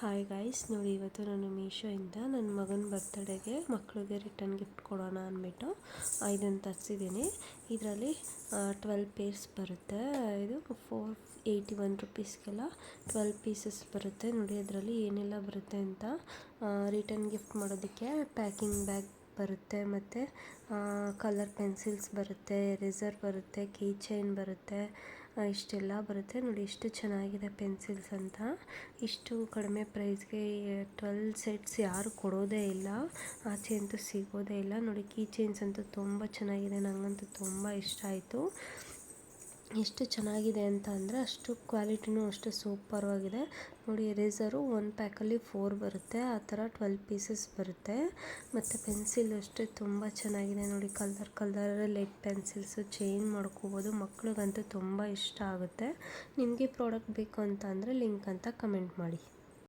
Hi guys, ನೋಡಿ ಇವತ್ತು ನಾನು ಮೀಶೋಯಿಂದ ನನ್ನ ಮಗನ ಬರ್ತ್ಡೇಗೆ ಮಕ್ಕಳಿಗೆ ರಿಟರ್ನ್ ಗಿಫ್ಟ್ ಕೊಡೋಣ ಅಂದ್ಬಿಟ್ಟು ಇದನ್ನು ತರಿಸಿದ್ದೀನಿ. ಇದರಲ್ಲಿ 12 ಪೇರ್ಸ್ ಬರುತ್ತೆ. ಇದು 481 ರುಪೀಸ್ಗೆಲ್ಲ 12 ಪೀಸಸ್ ಬರುತ್ತೆ. ನೋಡಿ ಅದರಲ್ಲಿ ಏನೆಲ್ಲ ಬರುತ್ತೆ ಅಂತ. ರಿಟರ್ನ್ ಗಿಫ್ಟ್ ಮಾಡೋದಕ್ಕೆ ಪ್ಯಾಕಿಂಗ್ ಬ್ಯಾಗ್ ಬರುತ್ತೆ, ಮತ್ತು ಕಲರ್ ಪೆನ್ಸಿಲ್ಸ್ ಬರುತ್ತೆ, ಎರೇಸರ್ ಬರುತ್ತೆ, ಕೀ ಚೈನ್ ಬರುತ್ತೆ, ಇಷ್ಟೆಲ್ಲ ಬರುತ್ತೆ. ನೋಡಿ ಎಷ್ಟು ಚೆನ್ನಾಗಿದೆ ಪೆನ್ಸಿಲ್ಸ್ ಅಂತ. ಇಷ್ಟು ಕಡಿಮೆ ಪ್ರೈಸ್ಗೆ 12 ಸೆಟ್ಸ್ ಯಾರು ಕೊಡೋದೇ ಇಲ್ಲ, ಆಚೆ ಅಂತೂ ಸಿಗೋದೇ ಇಲ್ಲ. ನೋಡಿ ಕೀ ಚೈನ್ಸ್ ಅಂತೂ ತುಂಬ ಚೆನ್ನಾಗಿದೆ, ನನಗಂತೂ ತುಂಬ ಇಷ್ಟ ಆಯಿತು. ಎಷ್ಟು ಚೆನ್ನಾಗಿದೆ ಅಂತ ಅಂದರೆ ಅಷ್ಟು ಕ್ವಾಲಿಟಿನೂ ಅಷ್ಟು ಸೂಪರ್ವಾಗಿದೆ. ನೋಡಿ ಎರೇಸರು ಒಂದು ಪ್ಯಾಕಲ್ಲಿ 4 ಬರುತ್ತೆ, ಆ ಥರ 12 ಪೀಸಸ್ ಬರುತ್ತೆ. ಮತ್ತು ಪೆನ್ಸಿಲ್ ಅಷ್ಟೇ ತುಂಬ ಚೆನ್ನಾಗಿದೆ. ನೋಡಿ ಕಲರ್ ಲೆಡ್ ಪೆನ್ಸಿಲ್ಸು ಚೇಂಜ್ ಮಾಡ್ಕೋಬೋದು. ಮಕ್ಳಿಗಂತೂ ತುಂಬ ಇಷ್ಟ ಆಗುತ್ತೆ. ನಿಮಗೆ ಪ್ರಾಡಕ್ಟ್ ಬೇಕು ಅಂತ ಅಂದರೆ ಲಿಂಕ್ ಅಂತ ಕಮೆಂಟ್ ಮಾಡಿ.